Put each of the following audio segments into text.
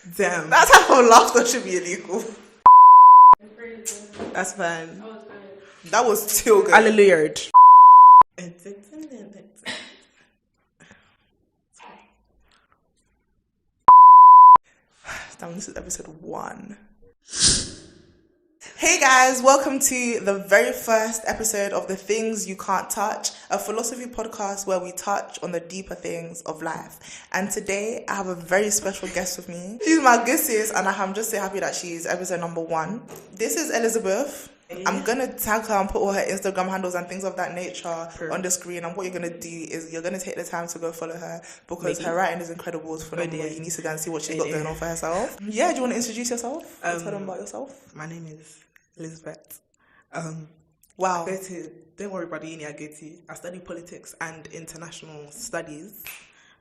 Damn. That type of laughter should be illegal. That's fine. That was still good. Hallelujah. Damn, this is episode 1. Hey guys, welcome to the very first episode of The Things You Can't Touch, a philosophy podcast where we touch on the deeper things of life. And today I have a very special guest with me. She's my good sis, and I'm just so happy that she's episode number 1. This is Elizabeth. I'm gonna tag her and put all her Instagram handles and things of that nature on the screen. And what you're gonna do is you're gonna take the time to go follow her because her writing is incredible. It's phenomenal. You need to go and see what she's got going on for herself. Yeah, do you want to introduce yourself? Tell them about yourself. My name is Elizabeth. Wow. Don't worry about the uni I go to. I study politics and international studies.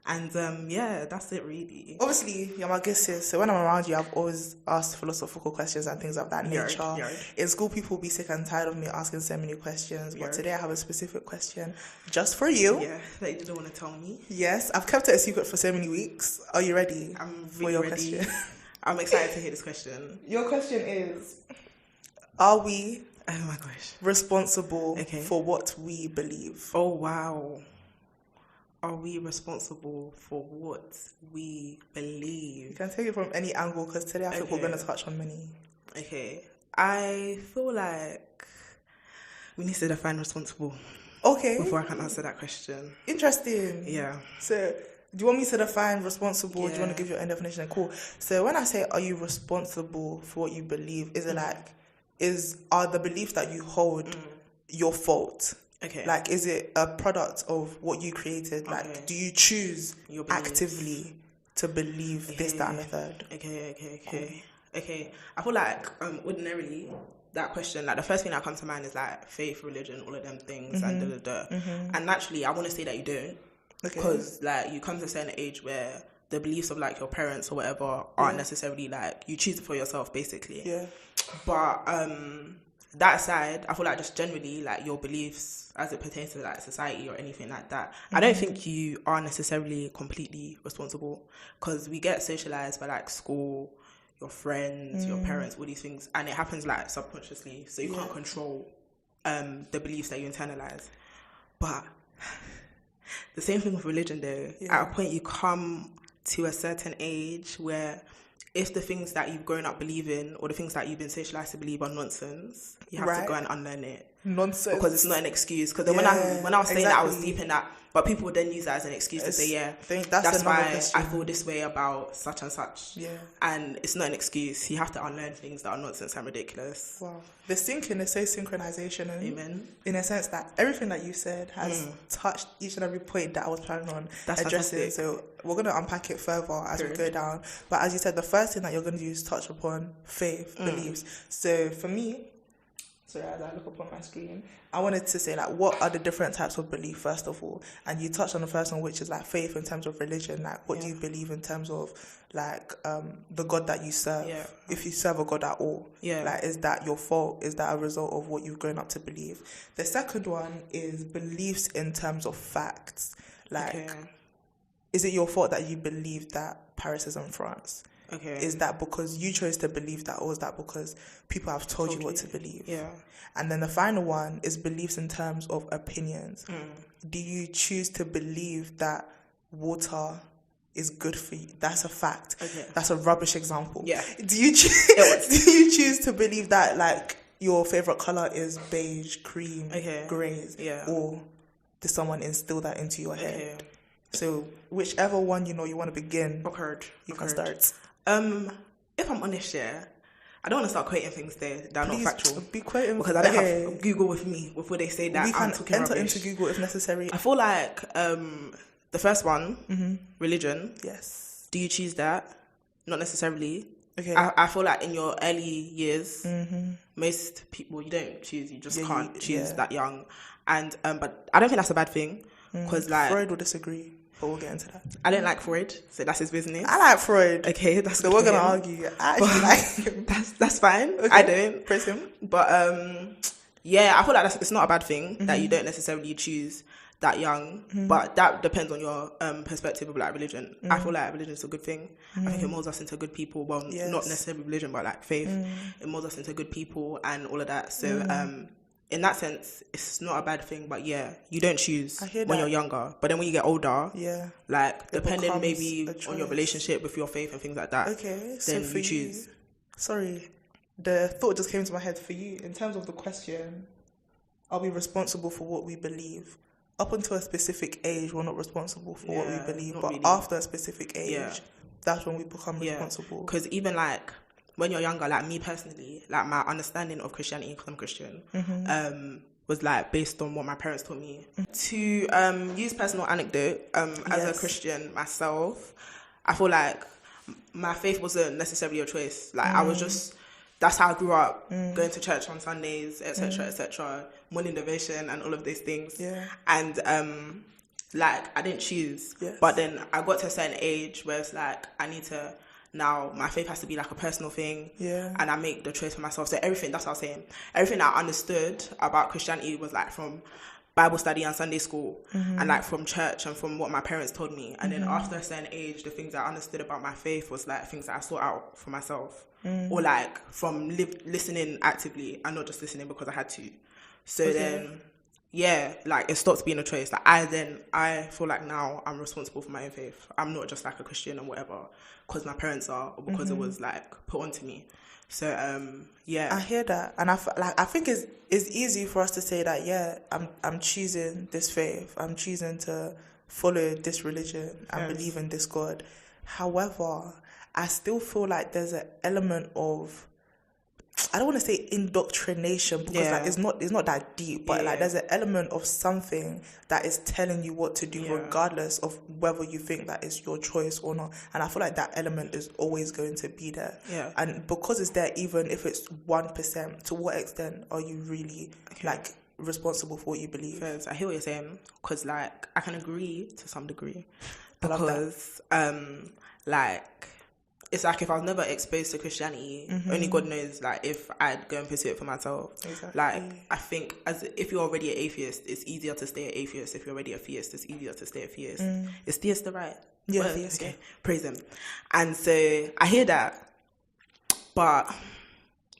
And yeah, that's it really. Obviously, you're my good sis, so when I'm around you, I've always asked philosophical questions and things of that nature. In school, people will be sick and tired of me asking so many questions, but today I have a specific question just for you. Yeah, that you didn't want to tell me. Yes, I've kept it a secret for so many weeks. Are you ready? I'm for really your ready. question? I'm excited to hear this question. Your question is, are we Oh my gosh. responsible for what we believe? Oh wow. Are we responsible for what we believe? You can take it from any angle because today I think we're going to touch on many. Okay. I feel like we need to define responsible. Okay. Before I can answer that question. Interesting. Yeah. So, do you want me to define responsible? Do you want to give your own definition? Cool. So, when I say, are you responsible for what you believe, is it like, are the beliefs that you hold your fault? Okay. Like, is it a product of what you created? Like, do you choose actively to believe this, that, and the third? Okay. I feel like ordinarily that question, like the first thing that comes to mind is like faith, religion, all of them things, and And naturally, I want to say that you don't, because like you come to a certain age where the beliefs of like your parents or whatever aren't necessarily like you choose it for yourself, basically. Yeah. But that aside, I feel like just generally like your beliefs as it pertains to like society or anything like that, I don't think you are necessarily completely responsible, because we get socialized by like school, your friends, your parents, all these things, and it happens like subconsciously, so you can't control the beliefs that you internalize. But the same thing with religion though. At a point you come to a certain age where if the things that you've grown up believing or the things that you've been socialized to believe are nonsense, you have to go and unlearn it. Nonsense. Because it's not an excuse. Because when I was saying that, I was deep in that, but people would then use that as an excuse to say, that's why I feel this way about such and such. Yeah. And it's not an excuse. You have to unlearn things that are nonsense and ridiculous. Wow. The thinking is so synchronization. Amen. In a sense that everything that you said has touched each and every point that I was planning on addressing. Fantastic. So we're going to unpack it further as we go down. But as you said, the first thing that you're going to do is touch upon faith, beliefs. So for me, sorry, as I look up on my screen, I wanted to say, like, what are the different types of belief, first of all? And you touched on the first one, which is, like, faith in terms of religion. Like, what do you believe in terms of, like, the God that you serve? Yeah. If you serve a God at all. Yeah. Like, is that your fault? Is that a result of what you've grown up to believe? The second one is beliefs in terms of facts. Like, is it your fault that you believe that Paris is in France? Okay. Is that because you chose to believe that, or is that because people have told you what to believe? Yeah. And then the final one is beliefs in terms of opinions. Do you choose to believe that water is good for you? That's a fact. Okay. That's a rubbish example. Yeah. Do you choose to believe that like your favorite color is beige, cream, greys? Yeah. Or did someone instill that into your head? So whichever one you want to begin, you can start. If I'm honest, I don't want to start quoting things there that are not factual. Be quoting, because I don't have Google with me before they say that. We can I'm talking enter rubbish. into Google if necessary. I feel like the first one, religion. Yes. Do you choose that? Not necessarily. Okay. I feel like in your early years, most people, you don't choose. You just can't choose that young. And but I don't think that's a bad thing, because like Freud will disagree. But we'll get into that. I don't like Freud, so that's his business. I like Freud. Okay, that's so we're gonna argue. I actually like him. That's fine. Okay. I don't praise him, but I feel like it's not a bad thing that you don't necessarily choose that young, but that depends on your perspective of like religion. I feel like religion is a good thing. I think it molds us into good people. Well, not necessarily religion, but like faith. It molds us into good people and all of that. So in that sense, it's not a bad thing. But yeah, you don't choose when you're younger. But then when you get older, like depending maybe on your relationship with your faith and things like that, then you choose. Sorry, the thought just came to my head. For you, in terms of the question, are we responsible for what we believe? Up until a specific age, we're not responsible for what we believe, but really. After a specific age, that's when we become responsible. Because even like when you're younger, like me personally, like my understanding of Christianity, because I'm Christian, was like based on what my parents taught me. To use personal anecdote, as a Christian myself, I feel like my faith wasn't necessarily a choice. Like I was just, that's how I grew up, going to church on Sundays, etc., etc., morning devotion and all of these things. And like I didn't choose, but then I got to a certain age where it's like I need to, now my faith has to be like a personal thing, and I make the choice for myself. So everything, that's what I was saying, everything that I understood about Christianity was like from Bible study and Sunday school, and like from church and from what my parents told me. And then after a certain age, the things that I understood about my faith was like things that I sought out for myself, or like from listening actively and not just listening because I had to. So then, like it stopped being a choice. Like I feel like now I'm responsible for my own faith. I'm not just like a Christian and whatever because my parents are, or because it was like put onto me. So I hear that, and I think it's easy for us to say that I'm choosing this faith, I'm choosing to follow this religion and believe in this God. However, I still feel like there's an element of, I don't want to say indoctrination because like it's not that deep, but like there's an element of something that is telling you what to do regardless of whether you think that it's your choice or not. And I feel like that element is always going to be there. And because it's there, even if it's 1%, to what extent are you really like responsible for what you believe? Because I hear what you're saying, because like I can agree to some degree, because like it's like if I was never exposed to Christianity, only God knows like if I'd go and pursue it for myself. Like I think if you're already an atheist, it's easier to stay an atheist. If you're already a theist, it's easier to stay a theist. Is theist the right? Yeah, theist. Okay, praise him. And so I hear that, but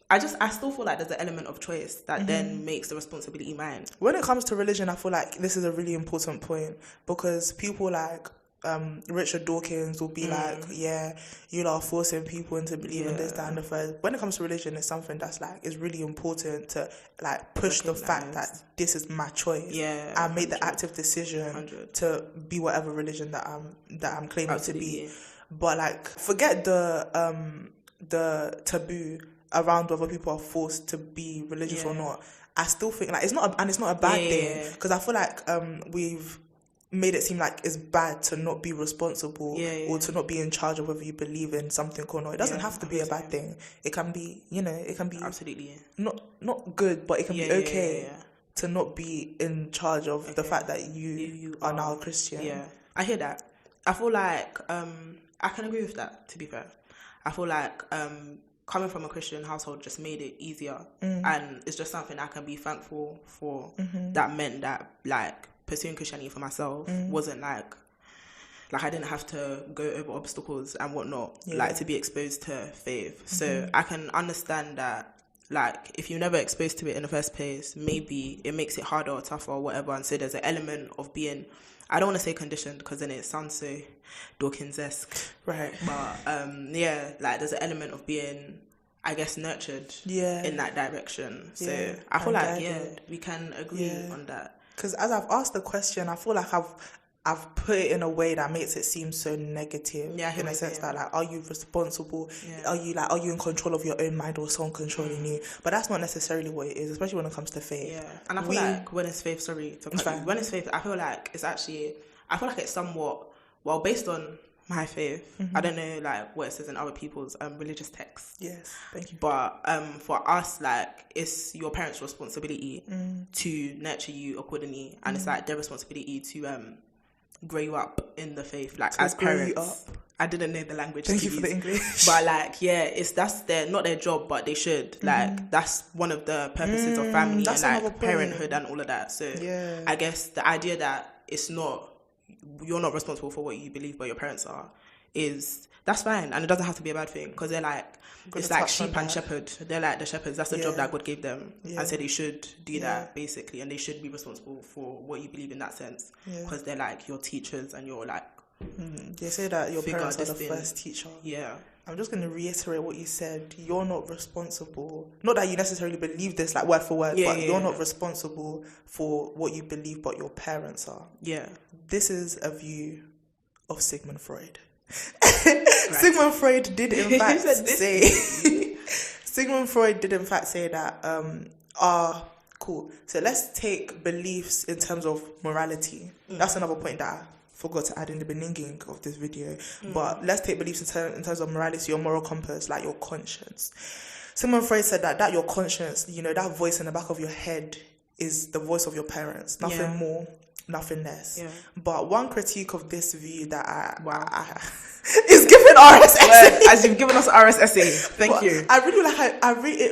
I still feel like there's an element of choice that then makes the responsibility mine. When it comes to religion, I feel like this is a really important point, because people like Richard Dawkins will be like, you are forcing people into believing this, that, and the third. When it comes to religion, it's something that's like, it's really important to like push the fact that this is my choice. I made the active decision to be whatever religion that I'm claiming to be. But like, forget the taboo around whether people are forced to be religious or not. I still think like it's not a bad thing, because I feel like we've made it seem like it's bad to not be responsible or to not be in charge of whether you believe in something or not. It doesn't have to be a bad thing. It can be, it can be absolutely not good, but it can be okay to not be in charge of the fact that you are now a Christian. I hear that. I feel like I can agree with that, to be fair. I feel like coming from a Christian household just made it easier, and it's just something I can be thankful for. That meant that like pursuing Christianity for myself wasn't like I didn't have to go over obstacles and whatnot, like to be exposed to faith. So I can understand that like if you're never exposed to it in the first place, maybe it makes it harder or tougher or whatever. And so there's an element of being, I don't want to say conditioned because then it sounds so Dawkins-esque, right? But like there's an element of being, I guess, nurtured in that direction. So I feel like we can agree on that. Because as I've asked the question, I feel like I've put it in a way that makes it seem so negative. In a sense that like, are you responsible? Are you in control of your own mind, or someone controlling you? But that's not necessarily what it is, especially when it comes to faith. And I feel like when it's faith, when it's faith, I feel like it's somewhat, well, based on my faith. I don't know like what it says in other people's religious texts. Yes, thank you. But for us, like it's your parents' responsibility to nurture you accordingly, and it's like their responsibility to grow you up in the faith, like as parents. I didn't know the language. Thank you for the English. But like that's not their job, but they should. Like that's one of the purposes of family and like parenthood and all of that. So I guess the idea that you're not responsible for what you believe, but your parents are, that's fine, and it doesn't have to be a bad thing, because they're like, it's like sheep and shepherd. They're like the shepherds. That's the job that God gave them, and so they should do that basically, and they should be responsible for what you believe in that sense, because they're like your teachers, and you're like. They say that your parents are the first teacher. Yeah. I'm just going to reiterate what you said. You're not responsible. Not that you necessarily believe this, like word for word, but you're not responsible for what you believe, but your parents are. Yeah. This is a view of Sigmund Freud. Sigmund Freud did in fact say... Sigmund Freud did in fact say that... cool. So let's take beliefs in terms of morality. That's another point that I forgot to add in the beginning of this video. But let's take beliefs in terms of morality, your moral compass, like your conscience. Sigmund Freud said that your conscience, that voice in the back of your head is the voice of your parents. Nothing more, nothing less. Yeah. But one critique of this view that I is giving RSS. As you've given us RSS. Thank you. I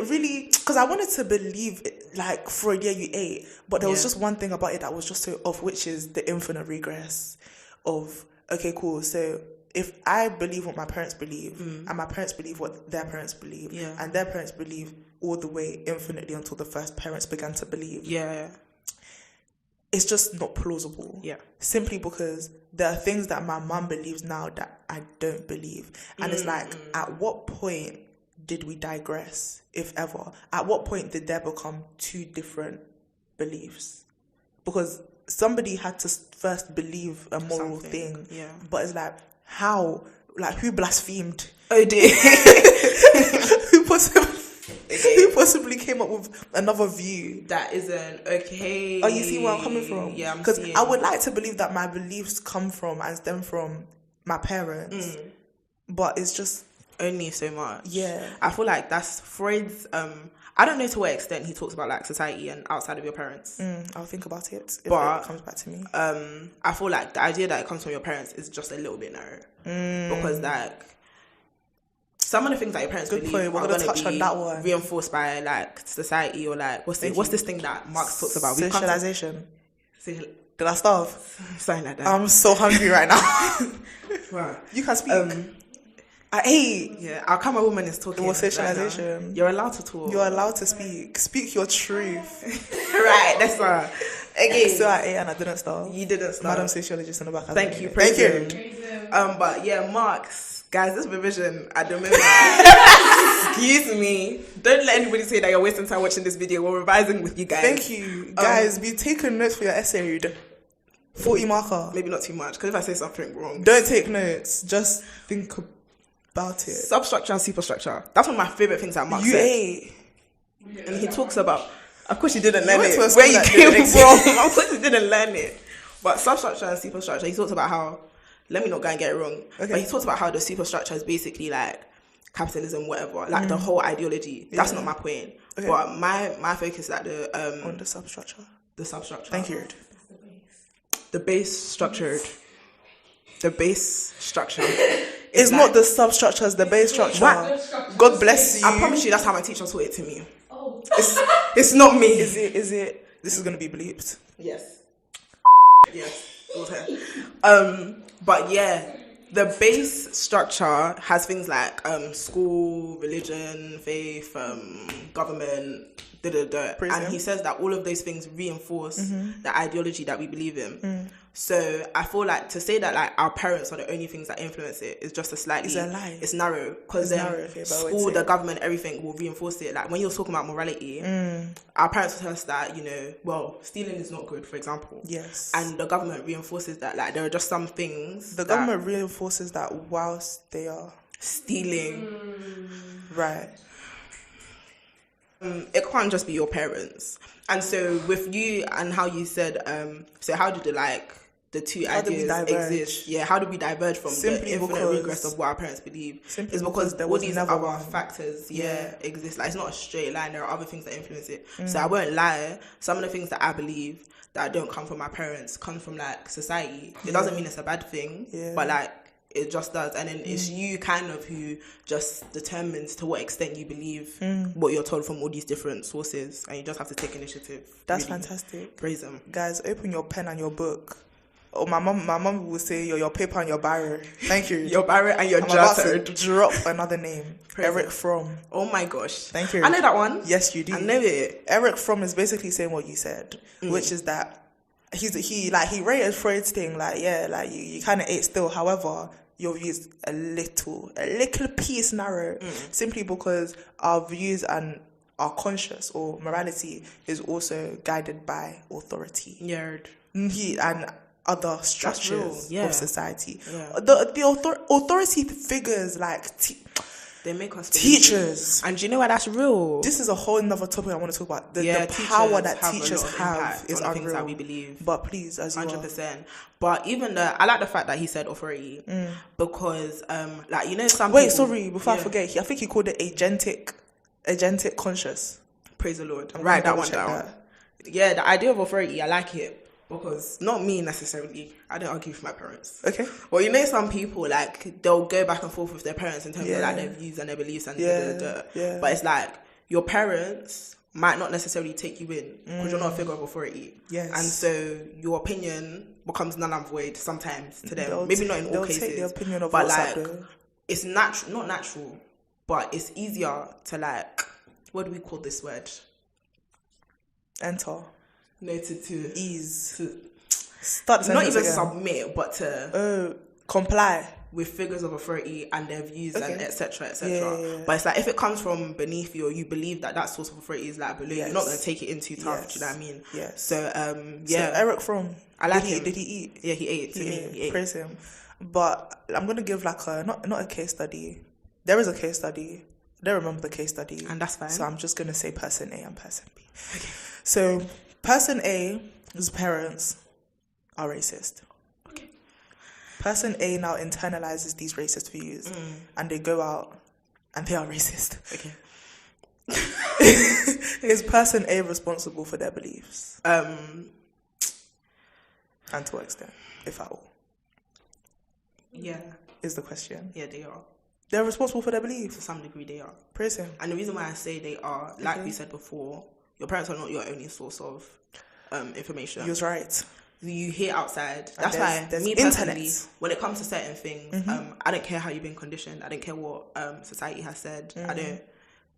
really, because I wanted to believe like Freud, you ate. But there was just one thing about it that was just so off, which is the infinite regress of, okay, cool. So if I believe what my parents believe, and my parents believe what their parents believe, and their parents believe all the way infinitely until the first parents began to believe. Yeah. It's just not plausible. Yeah. Simply because there are things that my mum believes now that I don't believe. And it's like, at what point did we digress, if ever? At what point did there become two different beliefs? Because somebody had to first believe a moral thing. Yeah. But it's like, how? Like, who blasphemed? Oh dear. Who possibly came up with another view that isn't okay? Oh, you see where I'm coming from? Yeah, because I would like to believe that my beliefs come from and stem from my parents, but it's just only so much. Yeah, I feel like that's Freud's. I don't know to what extent he talks about like society and outside of your parents. I'll think about it if it comes back to me. I feel like the idea that it comes from your parents is just a little bit narrow because like. Some of the things that your parents believe are going to be reinforced by like society or like what's this thing that Marx talks about? Socialization. Did I starve? Something like that. I'm so hungry right now. Right. You can speak. I ate. Yeah, our camera woman is talking. It was socialization. Right, you're allowed to talk. You're allowed to speak. Speak your truth. Right, that's right. Okay. So I ate and I didn't starve. You didn't starve. Madam sociologist in the back. Thank you. Thank you. But yeah, Marx. Guys, this revision at the moment. Excuse me. Don't let anybody say that you're wasting time watching this video. We're revising with you guys. Thank you. Guys, be taking notes for your essay. 40 marker. Maybe not too much, because if I say something wrong. Don't take notes. Just think about it. Substructure and superstructure. That's one of my favourite things that Marx said. ate. And he talks about, of course you didn't learn it. Where you came from. Of course you didn't learn it. But substructure and superstructure, he talks about how, let me not go and get it wrong. Okay. But he talks about how the superstructure is basically like capitalism, whatever, like the whole ideology. That's not my point. Okay. But my focus is at on the substructure. The substructure. Thank you. The base structured. The base structure. It's like, not the substructure, it's the base structure. What? God bless you. I promise you, that's how my teacher taught it to me. Oh. It's not me. Is it? This is gonna be bleeped. Yes. Yes. But yeah, the base structure has things like school, religion, faith, government, and he says that all of those things reinforce the ideology that we believe in. So I feel like to say that like our parents are the only things that influence it is just it's a lie. It's narrow because school, the government, everything will reinforce it. Like when you're talking about morality, our parents will tell us that stealing is not good, for example. Yes, and the government reinforces that like there are just some things. The government reinforces that whilst they are stealing, right. It can't just be your parents. And so with you and how you said, so how did the two ideas exist? Yeah, how do we diverge from the infinite regress of what our parents believe? It's because all these other factors exist. Like it's not a straight line. There are other things that influence it. So I won't lie. Some of the things that I believe that don't come from my parents come from like society. It doesn't mean it's a bad thing, but like it just does. And then it's you kind of who just determines to what extent you believe what you're told from all these different sources, and you just have to take initiative. That's really fantastic. Praise them. Guys, open your pen and your book. Oh, my mom will say your paper and your barrier. Thank you. Your barrier and your I'm about jar to drop another name. Eric Fromm. Oh my gosh. Thank you. I know that one. Yes, you do. I know it. Eric Fromm is basically saying what you said, which is that he rated Freud's thing, like, yeah, like you kind of ate still. However, your views a little piece narrow, simply because our views and our conscious or morality is also guided by authority. Yeah. And other structures of society. Yeah. The authority figures like they make us teachers. And do you know why that's real? This is a whole nother topic I want to talk about. The power that teachers have is unreal. Things that we believe. But please, as you 100%. But even I like the fact that he said authority because, like, you know, some Wait, people, sorry, before I forget, I think he called it agentic conscious. Praise the Lord. Write that one down. Yeah, the idea of authority, I like it. Because not me necessarily, I don't argue with my parents. Okay. Well, you know, some people like they'll go back and forth with their parents in terms of like their views and their beliefs and But it's like your parents might not necessarily take you in because you're not a figure of authority. Yes. And so your opinion becomes null and void sometimes to them. Maybe not in all cases. Take the opinion of but like it's not natural, but it's easier to like, what do we call this word? Enter. No, to ease. To start not even submit, but to comply with figures of authority and their views and etc. etc. But it's like if it comes from beneath you or you believe that source of authority is like below you, you're not going to take it in too tough. Do you know what I mean? Yes. So So Eric Fromm, I like him. Did he eat? Yeah, he ate. He ate. Praise him. But I'm going to give like not a case study. There is a case study. I don't remember the case study, and that's fine. So I'm just going to say person A and person B. Okay. So person A's parents are racist. Okay. Person A now internalizes these racist views and they go out and they are racist. Okay. Is person A responsible for their beliefs? And to what extent, if at all? Yeah. Is the question. Yeah, they are. They're responsible for their beliefs? To some degree, they are. Praise him. And the reason why I say they are, like we said before, your parents are not your only source of information. You're right. You hear outside. That's why me personally, when it comes to certain things, I don't care how you've been conditioned. I don't care what society has said.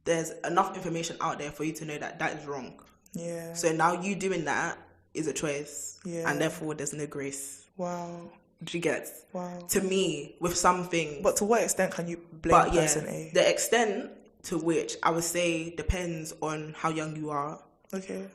There's enough information out there for you to know that is wrong. Yeah. So now you doing that is a choice. Yeah. And therefore there's no grace. Wow. Do you get? Wow. To me, with some things. But to what extent can you blame person A? The extent to which I would say depends on how young you are. Okay.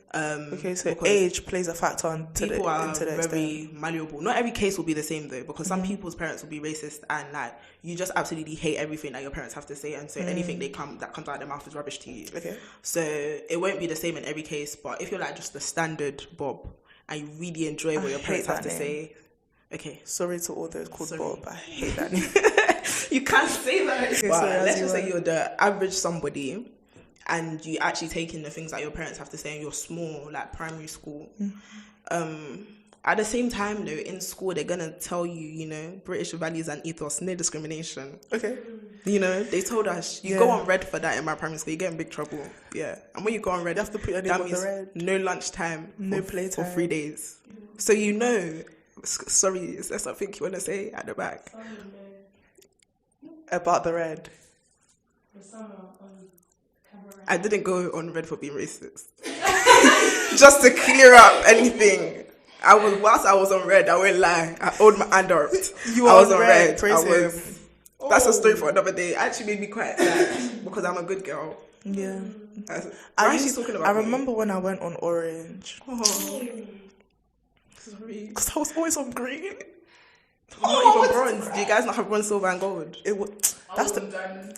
So age plays a factor people are very malleable. Not every case will be the same though, because some people's parents will be racist and like you just absolutely hate everything that your parents have to say, and so anything that comes out of their mouth is rubbish to you. Okay. So it won't be the same in every case, but if you're like just the standard Bob and you really enjoy what your parents have to say. Okay. Sorry to all those called Bob. I hate that name. You can't say that. Okay, but let's just say you're the average somebody and you actually take in the things that your parents have to say and you're small, like primary school. At the same time though, in school they're gonna tell you, British values and ethos, no discrimination. Okay. They told us you go on red for that in my primary school, you get in big trouble. Yeah. And when you go on red, you have to put your name on the red. No lunchtime, no playtime for 3 days. So sorry, is there something you want to say at the back? About the red. I didn't go on red for being racist. Just to clear up anything. Whilst I was on red, I won't lie. I owed my hand up. I was on red. That's a story for another day. It actually made me quite sad because I'm a good girl. Yeah. I remember when I went on orange. Sorry. Because I was always on green. Not even bronze. Do you guys not have bronze, silver, and gold? That's the diamond.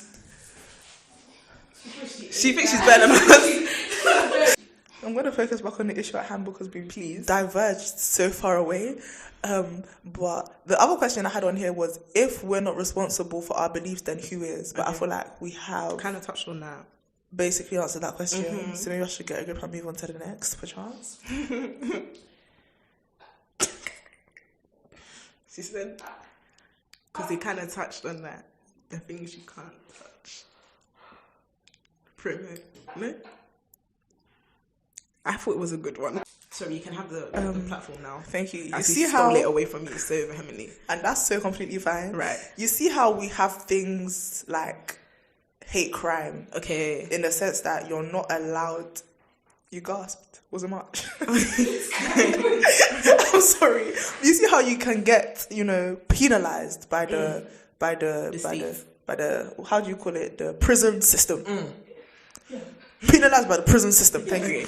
She thinks she's better than us. I'm going to focus back on the issue at hand because we diverged so far away. But the other question I had on here was, if we're not responsible for our beliefs, then who is? But I feel like we have kind of touched on that. Basically answered that question. So maybe I should get a grip and move on to the next, perchance. She said, because they kind of touched on that, the things you can't touch. Promo, no? I thought it was a good one. Sorry, you can have the platform now. Thank you. You see how stole it away from you so vehemently, and that's so completely fine. Right. You see how we have things like hate crime. Okay. In the sense that you're not allowed. You gasped. Was it much? I'm sorry. You see how you can get, penalized by the how do you call it? The prison system. Yeah. Penalized by the prison system. Thank you.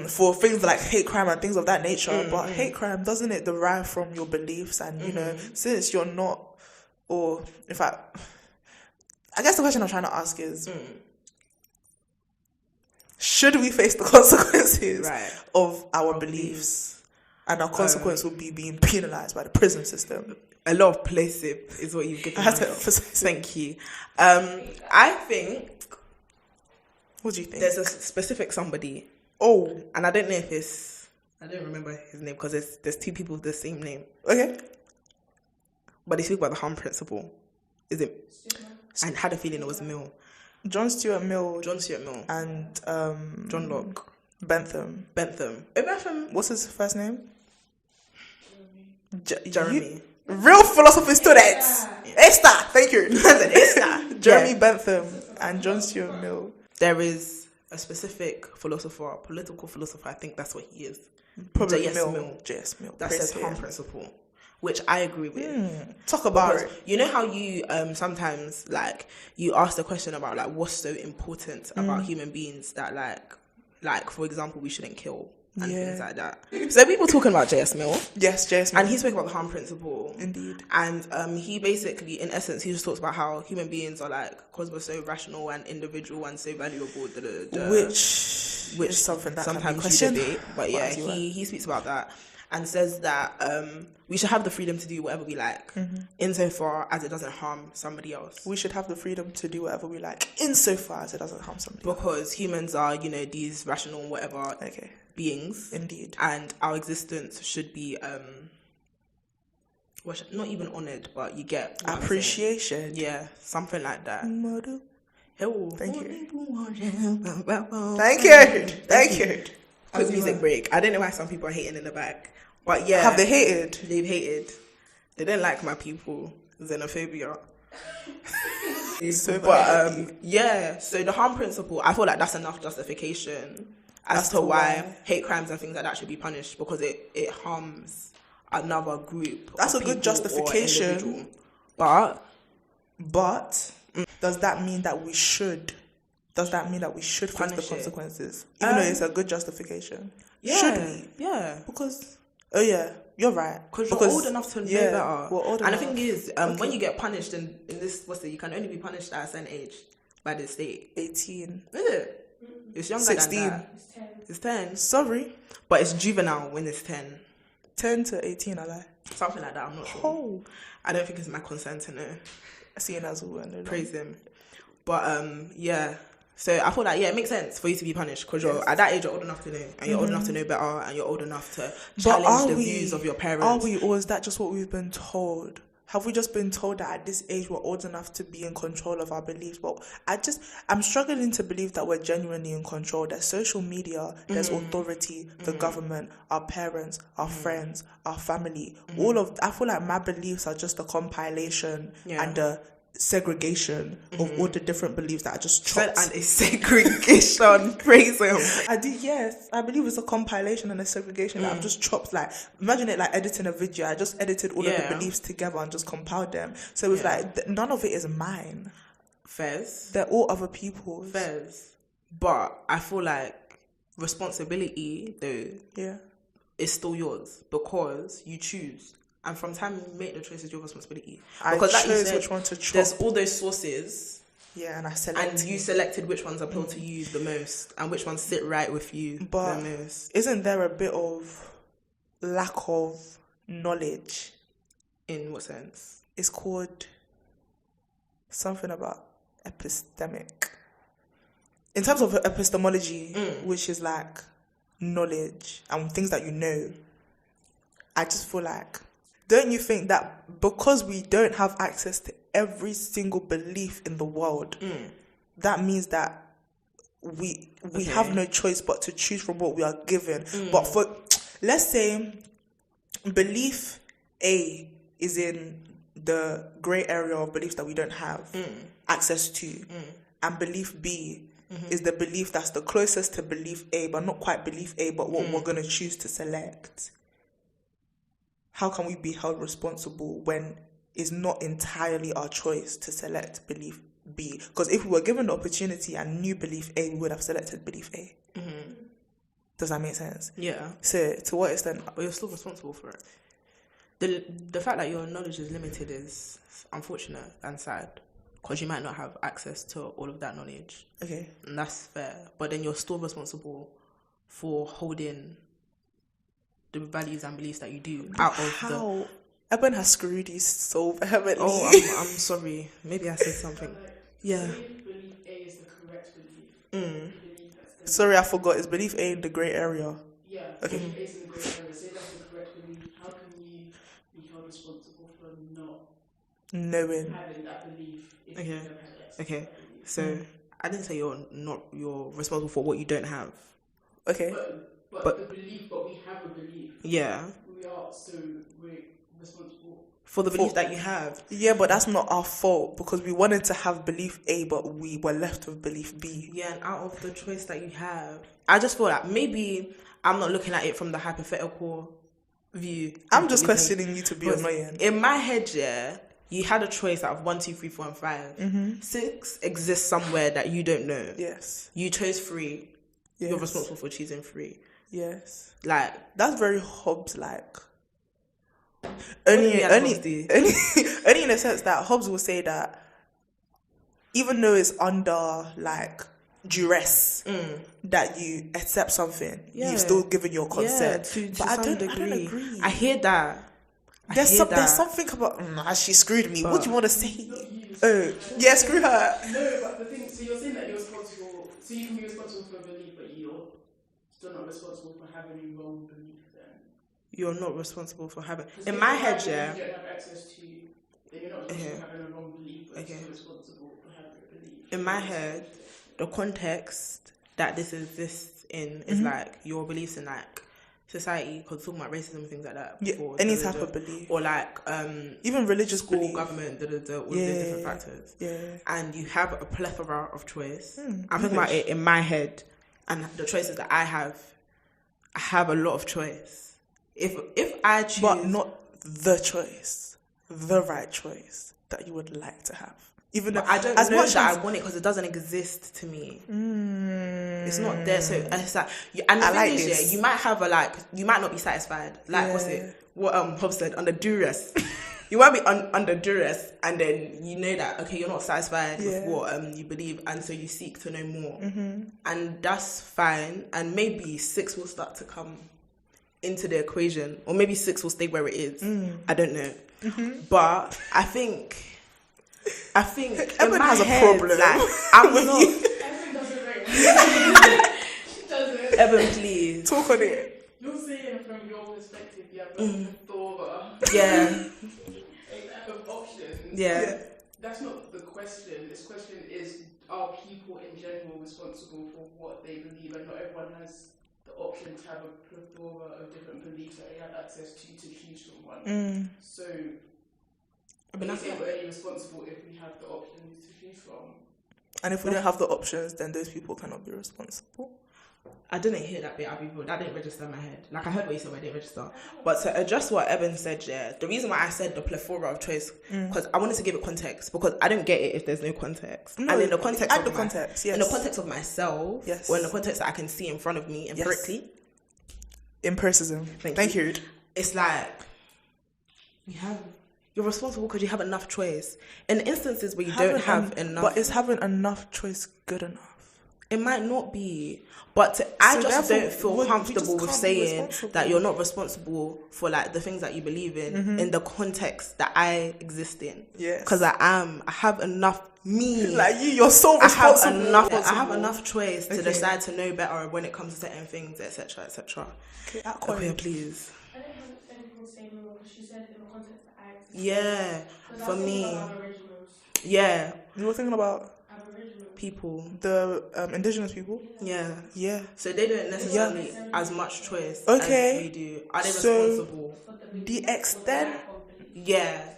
For things like hate crime and things of that nature. But hate crime, doesn't it derive from your beliefs? And, since you're not, or in fact, I guess the question I'm trying to ask is, should we face the consequences of our beliefs? And our consequence will be being penalized by the prison system. A lot of places is what you've given I had to emphasize. Thank you. I think... What do you think? There's a specific somebody. Oh. And I don't know if it's... I don't remember his name because there's two people with the same name. Okay. But they speak about the harm principle. Is it... I had a feeling it was Mill. John Stuart Mill. And... John Locke. Bentham. What's his first name? Jeremy. Real philosophy students. Yeah. Esther. Thank you. Esther. Jeremy Bentham and John Stuart Mill. There is a specific philosopher, political philosopher, I think that's what he is. Probably J.S. Mill. That says harm principle, which I agree with. Talk about it. You know how you sometimes you ask the question about what's so important about human beings that like for example we shouldn't kill and things like that. So people talking about J.S. Mill. Yes, J.S. Mill. And he spoke about the harm principle. Indeed. And he basically, in essence, he just talks about how human beings are because we're so rational and individual and so valuable. Which is something that sometimes you debate. But yeah, he speaks about that and says that we should have the freedom to do whatever we like, insofar as it doesn't harm somebody else. We should have the freedom to do whatever we like, insofar as it doesn't harm somebody else. Because humans are, these rational whatever beings. Indeed. And our existence should be, not even honoured, but you get appreciation. Yeah, something like that. Oh, thank you. Thank you. Quick music break. I don't know why some people are hating in the back. But yeah. Have they hated? They've hated. They don't like my people. Xenophobia. So the harm principle, I feel like that's enough justification as to why hate crimes and things like that should be punished, because it harms another group. That's a good justification. But does that mean that we should? Does that mean that we should face the consequences? Even though it's a good justification. Yeah. Should we? Yeah. Because you're right. Because you're old enough to know better. We're old enough. And the thing is, when you get punished in this, you can only be punished at a certain age by the state. 18. Is it? It's younger 16. Than that. It's 10. Sorry. But it's juvenile when it's 10. 10 to 18, I lie. Something like that, I'm not sure. Oh. I don't think it's my concern to know. Seeing as well. Praise him. But, so I feel like, it makes sense for you to be punished because you're at that age, you're old enough to know, and you're old enough to know better, and you're old enough to challenge the views of your parents. Are we, or is that just what we've been told? Have we just been told that at this age we're old enough to be in control of our beliefs? But I'm struggling to believe that we're genuinely in control. There's social media, there's authority, the government, our parents, our friends, our family. I feel like my beliefs are just a compilation and a segregation of all the different beliefs that are just chopped. And a segregation. Praise him. I believe it's a compilation and a segregation that I've just chopped. Imagine it like editing a video. I just edited all of the beliefs together and just compiled them. So it's none of it is mine. Fairs. They're all other people's. Fairs. But I feel like responsibility though is still yours because you choose. And from the time you make the choice, it's your responsibility. Because I chose which one to chop. There's all those sources. Yeah, and I selected. And you selected which ones appeal to you the most and which ones sit right with you the most. Isn't there a bit of lack of knowledge? In what sense? It's called something about epistemic. In terms of epistemology, which is like knowledge and things that you know, I just feel like, don't you think that because we don't have access to every single belief in the world, that means that we have no choice but to choose from what we are given. But for, let's say, belief A is in the grey area of beliefs that we don't have access to, and belief B is the belief that's the closest to belief A, but not quite belief A, but what we're going to choose to select. How can we be held responsible when it's not entirely our choice to select belief B? Because if we were given the opportunity and knew belief A, we would have selected belief A. Does that make sense? Yeah. So to what extent? But you're still responsible for it. The fact that your knowledge is limited is unfortunate and sad, because you might not have access to all of that knowledge. Okay. And that's fair. But then you're still responsible for holding the values and beliefs that you do out of How? Eben has screwed you so vehemently. Oh, I'm sorry. Maybe I said something. Yeah. Belief A is the correct belief. Sorry, I forgot. Is belief A in the grey area? Yeah. Okay. Belief A is in the grey area. Say that's the correct belief. How can you be held responsible for not knowing having that belief if you don't have access Okay. to that belief? So I didn't say you're responsible for what you don't have. Okay. But the belief, but we have a belief. Yeah. We're responsible For the belief that you have. Yeah, but that's not our fault, because we wanted to have belief A, but we were left with belief B. Yeah, and out of the choice that you have, I just feel like maybe I'm not looking at it from the hypothetical view. I'm just questioning you to be annoying. In my head, yeah, you had a choice out of 1, 2, 3, 4, and 5. 6 exists somewhere that you don't know. Yes. You chose 3. Yes. You're responsible for choosing 3. Yes. Like, that's very Hobbes-like. Only in the sense that Hobbes will say that even though it's under like duress that you accept something, you've still given your consent. Yeah, to but some I don't agree. I hear that. There's something about she screwed me. What do you want to say? Oh, yeah, screw her. No, but the thing, so you're saying that you're responsible, so you can be responsible for a belief, but you're still not responsible for having a wrong belief then. You're not responsible for having. In my head, yeah. You don't have access to, then you're not responsible for having a wrong belief, but you're still responsible for having a belief. In my head, the context that this exists in is like your beliefs in like society, because talking about racism and things like that before, any type of belief, or like even religious school, belief, government, all the different factors, and you have a plethora of choice. I'm thinking about it in my head, and the choices that I have a lot of choice. If I choose, but not the choice, the right choice that you would like to have. Even though I don't know that I want it, because it doesn't exist to me. It's not there. So it's like, and the thing is, this. You might have you might not be satisfied. Like what Hobbes said, under duress. You won't be under duress, and then you know that you're not satisfied with what you believe, and so you seek to know more, and that's fine. And maybe 6 will start to come into the equation, or maybe 6 will stay where it is. I don't know, but I think Evan has a problem. I'm not. Evan doesn't rate. Evan, please talk on it. You're saying from your perspective, you have a plethora. Yeah. Of options. Yeah. That's not the question. This question is: are people in general responsible for what they believe? And not everyone has the option to have a plethora of different beliefs that they have access to choose from one. So, we're only responsible if we have the options to choose from. And if we don't have the options, then those people cannot be responsible. I didn't hear that bit. That didn't register in my head. Like, I heard what you said, but I didn't register. But to address what Evan said, the reason why I said the plethora of choice, because I wanted to give it context, because I don't get it if there's no context. No, and in the context in the context of myself, or in the context that I can see in front of me empirically. Empiricism. Thank you. It's like you're responsible because you have enough choice. In instances where you don't have enough, but is having enough choice good enough? It might not be, but I just don't feel comfortable with saying that you're not responsible for like the things that you believe in the context that I exist in. Yes, because I have enough you're so responsible. I have enough choice to decide to know better when it comes to certain things, etc., etc. Okay, please. I don't have anything to say more, because she said in the context that I exist. Yeah, for me. Aboriginals. Yeah. You were thinking about Aboriginals. people. The indigenous people? Yeah. Yeah. So they don't necessarily as much choice okay. as we do. Are they responsible? The extent... Yeah.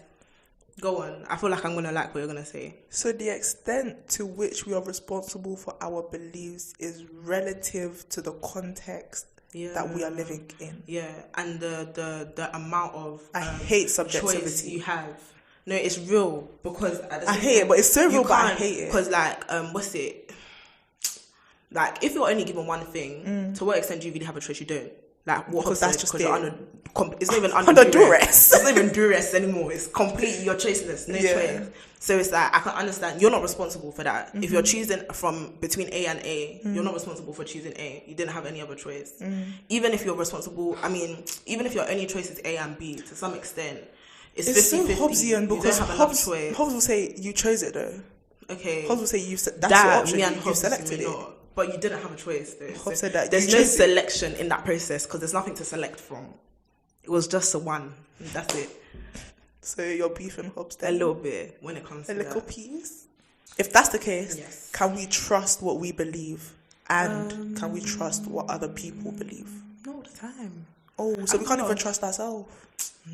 Go on. I feel like I'm going to like what you're going to say. So the extent to which we are responsible for our beliefs is relative to the context that we are living in. Yeah. And the amount of I hate subjectivity. Choice you have. No, it's real because I hate it, but it's so real, but I hate it. Because what's it? Like, if you're only given one thing, to what extent do you really have a choice? You don't. Like, what? Because that's just it. It's not even under duress. It's not even duress anymore. It's completely your choiceless, no choice. So it's like, I can understand. You're not responsible for that. If you're choosing from between A and A, you're not responsible for choosing A. You didn't have any other choice. Even if you're responsible, even if your only choice is A and B, to some extent, it's 50-50. So Hobbesian because Hobbes will say you chose it though. Okay. Hobbes will say that's your option. Me and you selected it. Not. But you didn't have a choice though. Hobbes said that there's no selection in that process because there's nothing to select from. It was just a one. That's it. So you're beefing Hobbes then? A little bit when it comes to a little piece. If that's the case, yes. Can we trust what we believe? And can we trust what other people believe? Not all the time. Oh, so we can't even trust ourselves?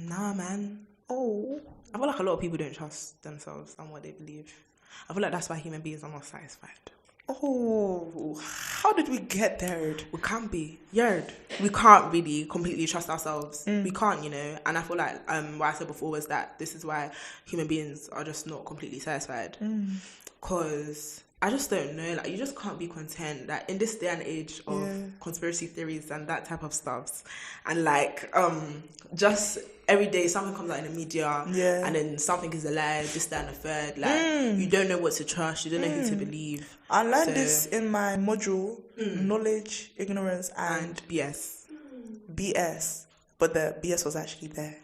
Nah, man. Oh. I feel like a lot of people don't trust themselves and what they believe. I feel like that's why human beings are not satisfied. Oh, how did we get there? We can't be. We can't really completely trust ourselves. We can't, And I feel like what I said before was that this is why human beings are just not completely satisfied. Because I just don't know. Like, you just can't be content. Like, in this day and age of conspiracy theories and that type of stuff, and like just every day something comes out in the media, and then something is a lie, this, that, and the third. Like, you don't know what to trust. You don't know who to believe. I learned this in my module, knowledge, ignorance, and BS. But the BS was actually there.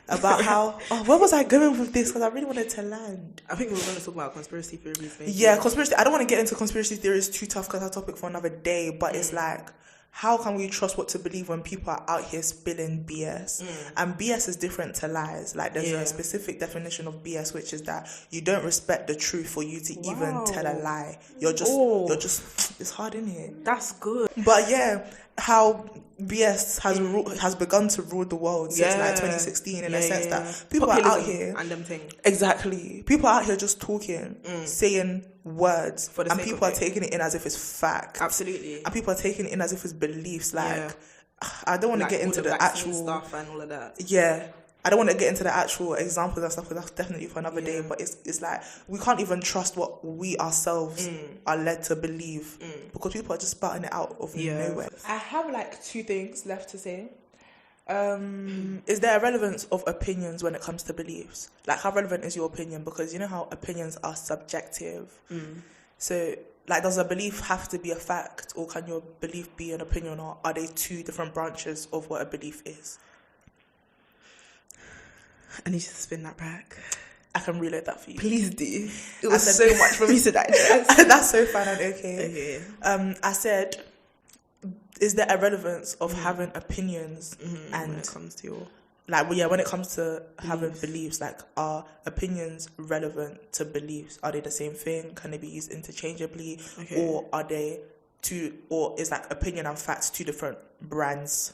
About how... where was I going with this? Because I really wanted to land. I think we were going to talk about conspiracy theories. Maybe. Yeah, conspiracy... I don't want to get into conspiracy theories too tough because that's a topic for another day. But it's like... How can we trust what to believe when people are out here spilling BS? And BS is different to lies. Like, there's a specific definition of BS, which is that you don't respect the truth for you to even tell a lie. You're just, it's hard, isn't it? That's good. But yeah, how BS has begun to rule the world since like 2016 in a sense that people Populism are out here. And them things. Exactly. People are out here just talking, saying words, and people are taking it in as if it's fact. Absolutely. And people are taking it in as if it's beliefs. Like, I don't want to get into the actual stuff and all of that. Yeah. I don't want to get into the actual examples and stuff because that's definitely for another day. But it's like we can't even trust what we ourselves are led to believe because people are just spouting it out of nowhere. I have like 2 things left to say. Is there a relevance of opinions when it comes to beliefs? Like, how relevant is your opinion? Because you know how opinions are subjective. So, like, does a belief have to be a fact, or can your belief be an opinion, or are they 2 different branches of what a belief is? I need you to spin that back. I can reload that for you. Please do. It was so much for me to digest. That's so fine and okay. I said, is there a relevance of having opinions and when it comes to your... Like, well, when it comes to having beliefs, like, are opinions relevant to beliefs? Are they the same thing? Can they be used interchangeably? Or are they or is like opinion and facts 2 different branches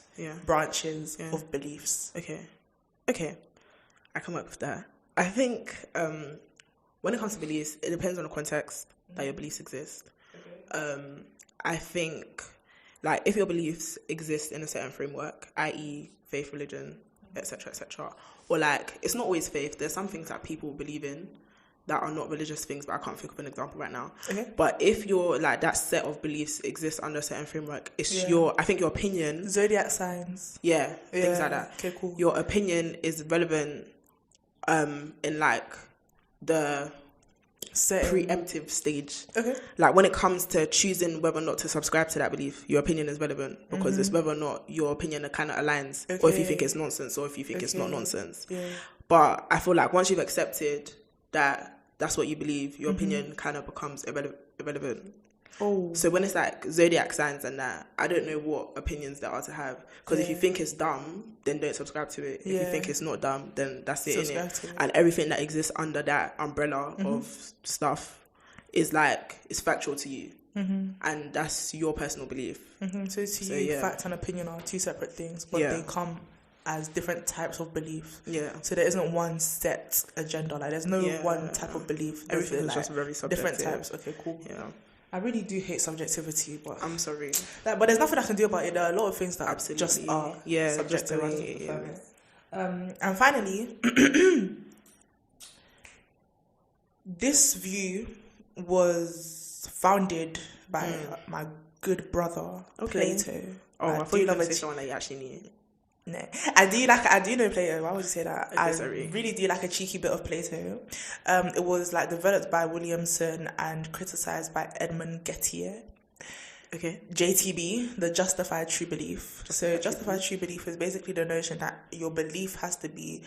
of beliefs? Okay. I can work with that. I think when it comes to beliefs, it depends on the context that your beliefs exist. I think, like, if your beliefs exist in a certain framework, i.e. faith, religion, etc., or like, it's not always faith. There's some things that people believe in that are not religious things, but I can't think of an example right now. But if your like that set of beliefs exists under a certain framework, it's I think your opinion, zodiac signs, things like that. Okay, cool. Your opinion is relevant in like the preemptive stage. Like, when it comes to choosing whether or not to subscribe to that belief, your opinion is relevant because it's whether or not your opinion kind of aligns, or if you think it's nonsense, or if you think it's not nonsense. But I feel like once you've accepted that that's what you believe, your opinion kind of becomes irrelevant. So when it's like zodiac signs and that, I don't know what opinions there are to have. Because if you think it's dumb, then don't subscribe to it. If you think it's not dumb, then that's it, innit? And everything that exists under that umbrella of stuff is like, it's factual to you. And that's your personal belief. So to you, fact and opinion are two separate things, but they come as different types of beliefs. So there isn't one set agenda. Like there's no one type of belief. Everything is just very subjective. Different types. Okay, cool. I really do hate subjectivity, but I'm sorry. But there's nothing I can do about it. There are a lot of things that absolutely just are subjective. And finally, this view was founded by my good brother Plato. Oh, I thought you were going to say someone that you actually knew. No, I do know Plato. Why would you say that? Okay, I sorry. really do like a cheeky bit of Plato. It was like developed by Williamson and criticized by Edmund Gettier. Okay. JTB, the justified true belief. Justified true belief is basically the notion that your belief has to be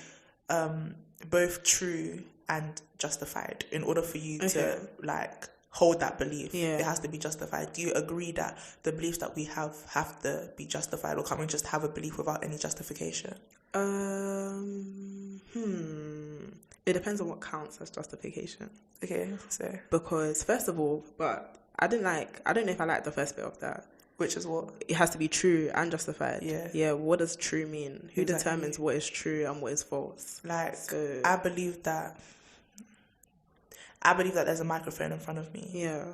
both true and justified in order for you to like hold that belief. It has to be justified. Do you agree that the beliefs that we have to be justified, or can't we just have a belief without any justification? It depends on what counts as justification. Okay, so because first of all, but I don't know if I like the first bit of that. Which is what? It has to be true and justified. Yeah, what does true mean? Who determines what is true and what is false? Like, so, I believe that there's a microphone in front of me. Yeah.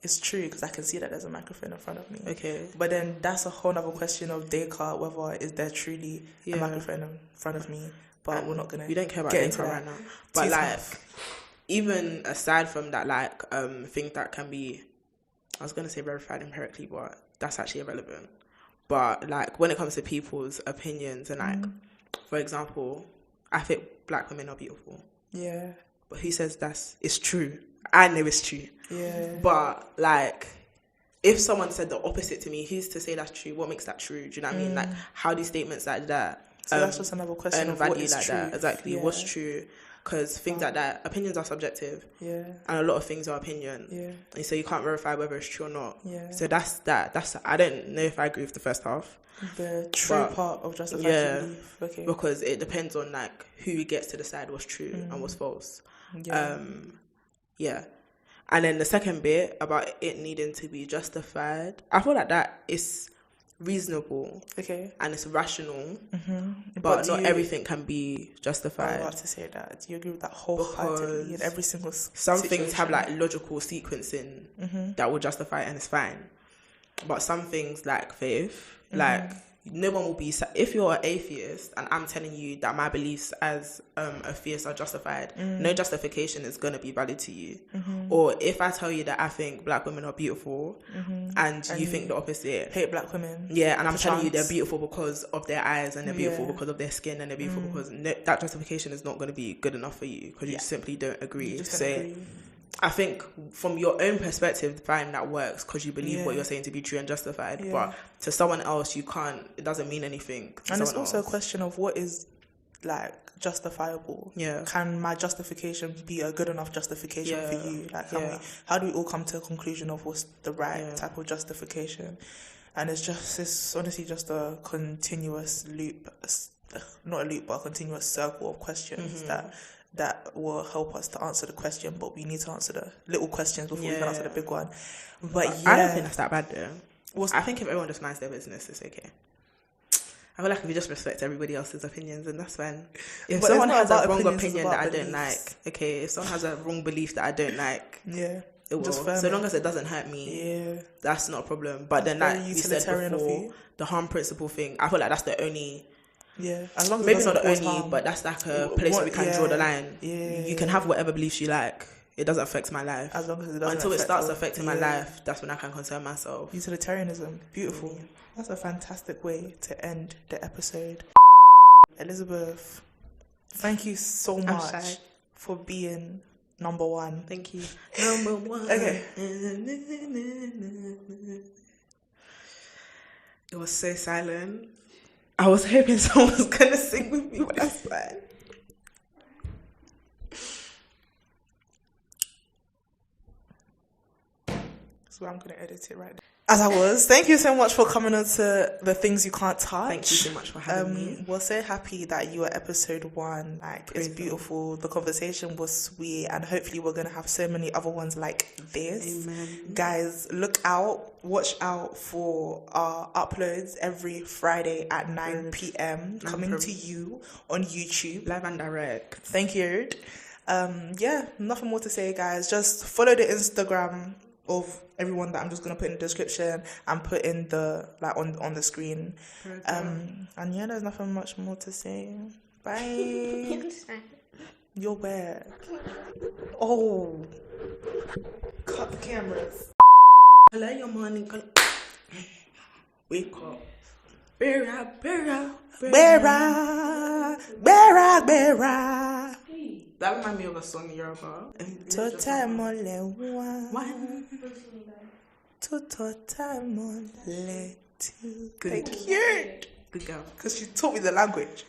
It's true because I can see that there's a microphone in front of me. Okay. But then that's a whole other question of Descartes, whether is there truly a microphone in front of me. But we're not going to... We don't care about Descartes right now. But like, even aside from that, like, thing that can be... I was going to say verified empirically, but that's actually irrelevant. But like, when it comes to people's opinions and like, for example, I think black women are beautiful. Yeah. But who says it's true? I know it's true. Yeah. But like, if someone said the opposite to me, who's to say that's true? What makes that true? Do you know what I mean? Like, how do statements like that? So that's just another question of what is like true. That. Exactly, what's true? Because things like that, opinions are subjective. Yeah. And a lot of things are opinion. Yeah. And so you can't verify whether it's true or not. Yeah. So that's that. I don't know if I agree with the first half. The true part of justified belief. Okay. Because it depends on like who gets to decide what's true and what's false. Yeah. And then the second bit about it needing to be justified, I feel like that is reasonable. Okay. And it's rational. But not everything can be justified. I'm about to say that. Do you agree with that wholeheartedly in every single some things have like logical sequencing that will justify it and it's fine. But some things like faith, like no one will be... If you're an atheist and I'm telling you that my beliefs as a theist are justified, no justification is going to be valid to you. Or if I tell you that I think black women are beautiful and you think the opposite... Hate black women. Yeah, and I'm telling you they're beautiful because of their eyes and they're beautiful because of their skin and they're beautiful because... that justification is not going to be good enough for you because you simply don't agree. I think from your own perspective, fine, that works because you believe what you're saying to be true and justified. But to someone else, you can't. It doesn't mean anything. And it's also a question of what is like justifiable. Yeah. Can my justification be a good enough justification for you? Like, how do we all come to a conclusion of what's the right type of justification? And it's honestly just a continuous loop, not a loop, but a continuous circle of questions that will help us to answer the question, but we need to answer the little questions before we can answer the big one. But I don't think that's that bad though. I think if everyone just minds their business, it's okay. I feel like if you just respect everybody else's opinions, then that's fine. If someone has a wrong opinion that I don't like, okay, if someone has a wrong belief that I don't like, it will. So long as it doesn't hurt me, that's not a problem. But then like you said before, the harm principle thing, I feel like that's the only... Yeah, as long as maybe not the only, but that's like a place where we can draw the line. You can have whatever beliefs you like. It doesn't affect my life. As long as it doesn't. Until it starts affecting my life, that's when I can concern myself. Utilitarianism, beautiful. That's a fantastic way to end the episode. Elizabeth, thank you so much for being number one. Thank you. Number one. Okay. It was so silent. I was hoping someone was going to sing with me, but that's fine. So I'm going to edit it right now. As I was, thank you so much for coming on to The Things You Can't Touch. Thank you so much for having me. We're so happy that you were episode 1. Like, it's beautiful. The conversation was sweet, and hopefully we're gonna have so many other ones like this. Amen. Guys, watch out for our uploads every Friday at 9 p.m. coming to you on YouTube, live and direct. Thank you. Nothing more to say, guys. Just follow the Instagram of everyone that I'm just gonna put in the description and put in the on the screen. There's nothing much more to say. Bye. You're where? Oh, cut the cameras. Hello, your morning. Wake up. Bera. That reminds me of a song in Yoruba. Thank you. Good girl. Because she taught me the language.